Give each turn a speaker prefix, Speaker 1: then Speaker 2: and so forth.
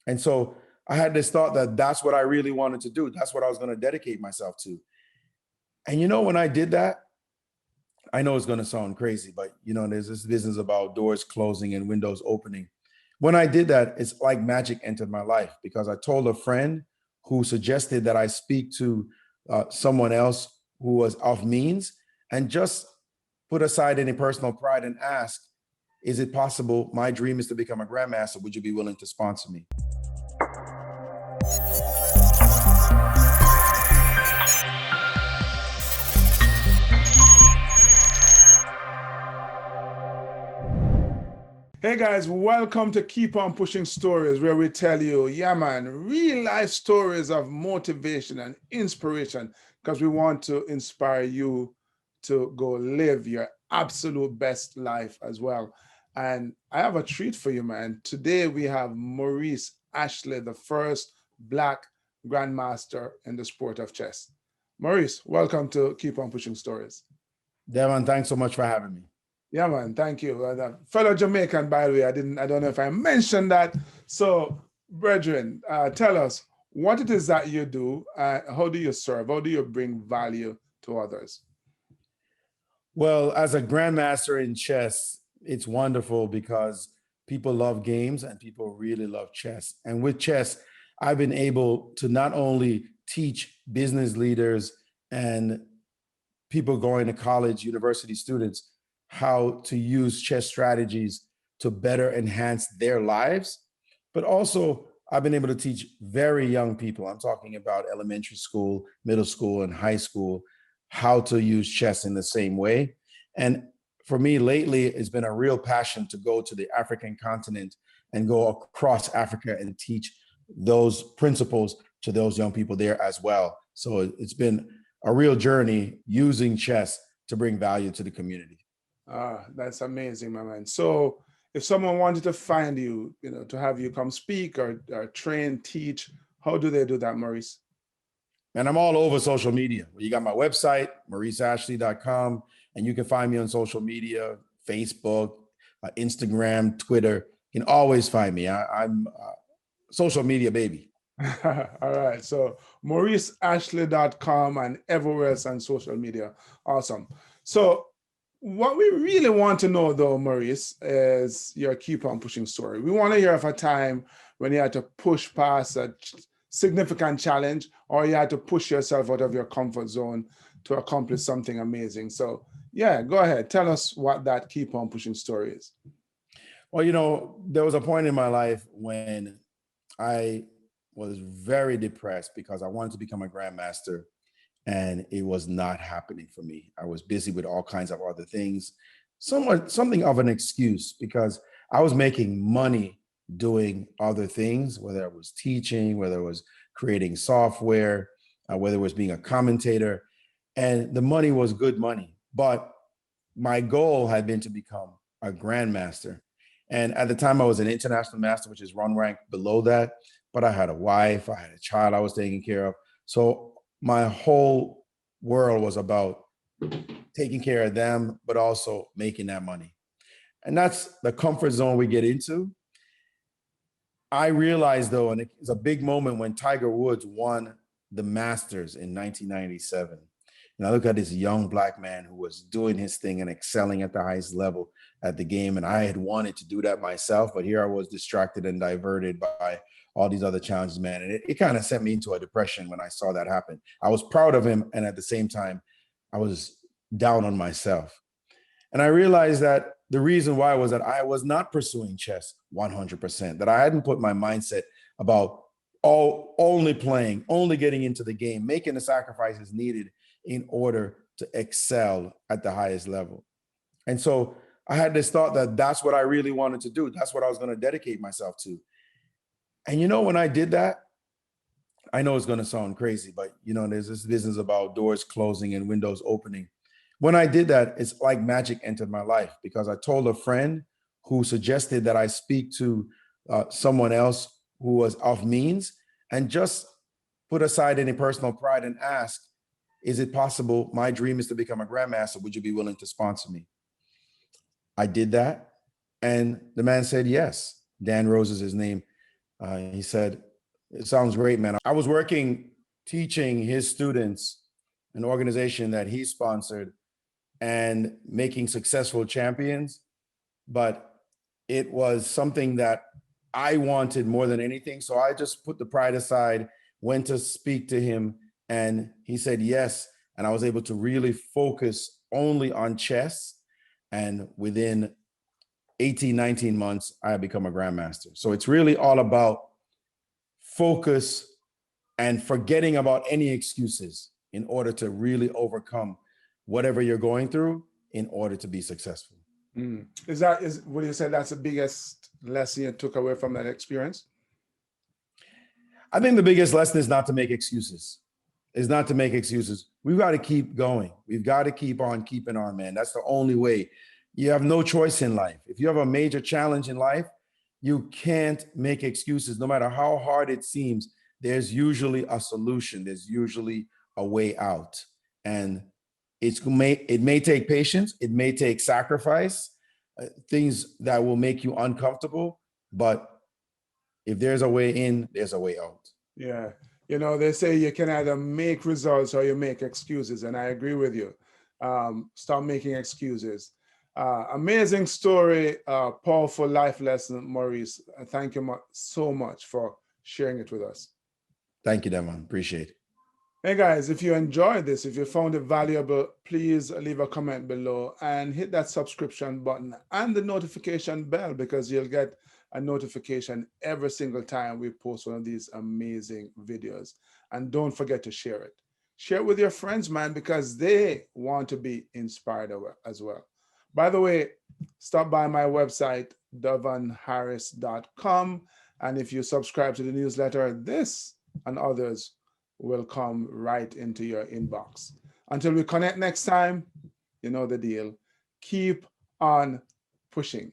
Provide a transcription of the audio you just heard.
Speaker 1: And so I had this thought that that's what I really wanted to do. That's what I was going to dedicate myself to. And when I did that, I know it's going to sound crazy, but there's this business about doors closing and windows opening. When I did that, it's like magic entered my life because I told a friend who suggested that I speak to someone else who was of means and just put aside any personal pride and ask, is it possible? My dream is to become a grandmaster. Would you be willing to sponsor me?
Speaker 2: Hey guys, welcome to Keep On Pushing Stories, where we tell you, real life stories of motivation and inspiration, because we want to inspire you to go live your absolute best life as well. And I have a treat for you, man. Today we have Maurice Ashley, the first Black grandmaster in the sport of chess. Maurice, welcome to Keep On Pushing Stories.
Speaker 1: Devon, thanks so much for having me.
Speaker 2: Yeah, man. Thank you. Fellow Jamaican, by the way. I don't know if I mentioned that. So, brethren, tell us what it is that you do. How do you serve? How do you bring value to others?
Speaker 1: Well, as a grandmaster in chess, it's wonderful because people love games and people really love chess. And with chess, I've been able to not only teach business leaders and people going to college, university students, how to use chess strategies to better enhance their lives. But also, I've been able to teach very young people, I'm talking about elementary school, middle school, and high school, how to use chess in the same way. And for me lately, it's been a real passion to go to the African continent and go across Africa and teach those principles to those young people there as well. So it's been a real journey using chess to bring value to the community.
Speaker 2: That's amazing, my man. So if someone wanted to find you, to have you come speak or train, teach, how do they do that, Maurice?
Speaker 1: And I'm all over social media. You got my website, mauriceashley.com, and you can find me on social media, Facebook, Instagram, Twitter. You can always find me. I'm social media baby.
Speaker 2: All right. So mauriceashley.com and everywhere else on social media. Awesome. So what we really want to know, though, Maurice, is your Keep On Pushing story. We want to hear of a time when you had to push past a significant challenge, or you had to push yourself out of your comfort zone to accomplish something amazing. So, yeah, go ahead. Tell us what that Keep On Pushing story is.
Speaker 1: Well, there was a point in my life when I was very depressed because I wanted to become a grandmaster. And it was not happening for me. I was busy with all kinds of other things, something of an excuse because I was making money doing other things, whether it was teaching, whether it was creating software, whether it was being a commentator, and the money was good money. But my goal had been to become a grandmaster. And at the time I was an international master, which is one rank below that, but I had a wife, I had a child I was taking care of. So my whole world was about taking care of them, but also making that money. And that's the comfort zone we get into. I realized, though, and it's a big moment when Tiger Woods won the Masters in 1997. And I look at this young Black man who was doing his thing and excelling at the highest level at the game. And I had wanted to do that myself, but here I was distracted and diverted by all these other challenges, man. And it kind of sent me into a depression when I saw that happen. I was proud of him. And at the same time, I was down on myself. And I realized that the reason why was that I was not pursuing chess 100%, that I hadn't put my mindset about only playing, only getting into the game, making the sacrifices needed in order to excel at the highest level. And so I had this thought that that's what I really wanted to do. That's what I was going to dedicate myself to. And when I did that, I know it's going to sound crazy, but there's this business about doors closing and windows opening. When I did that, it's like magic entered my life because I told a friend who suggested that I speak to someone else who was of means and just put aside any personal pride and ask, is it possible? My dream is to become a grandmaster. Would you be willing to sponsor me? I did that. And the man said, yes. Dan Rose is his name. He said, "It sounds great, man." I was working, teaching his students an organization that he sponsored and making successful champions, but it was something that I wanted more than anything. So I just put the pride aside, went to speak to him, and he said yes. And I was able to really focus only on chess. And within 18, 19 months, I had become a grandmaster. So it's really all about focus and forgetting about any excuses in order to really overcome whatever you're going through in order to be successful.
Speaker 2: Would you say that's the biggest lesson you took away from that experience?
Speaker 1: I think the biggest lesson is not to make excuses. Is not to make excuses. We've got to keep going. We've got to keep on keeping on, man. That's the only way. You have no choice in life. If you have a major challenge in life, you can't make excuses. No matter how hard it seems, there's usually a solution. There's usually a way out. And it may take patience. It may take sacrifice, things that will make you uncomfortable. But if there's a way in, there's a way out.
Speaker 2: Yeah. You know, they say you can either make results or you make excuses. And I agree with you. Stop making excuses. Amazing story, powerful life lesson, Maurice. Thank you so much for sharing it with us.
Speaker 1: Thank you, Devon. Appreciate it.
Speaker 2: Hey guys, if you enjoyed this, if you found it valuable, please leave a comment below and hit that subscription button and the notification bell, because you'll get a notification every single time we post one of these amazing videos. And don't forget to share it. Share it with your friends, man, because they want to be inspired as well. By the way, stop by my website, devonharris.com. And if you subscribe to the newsletter, this and others will come right into your inbox. Until we connect next time, you know the deal. Keep on pushing.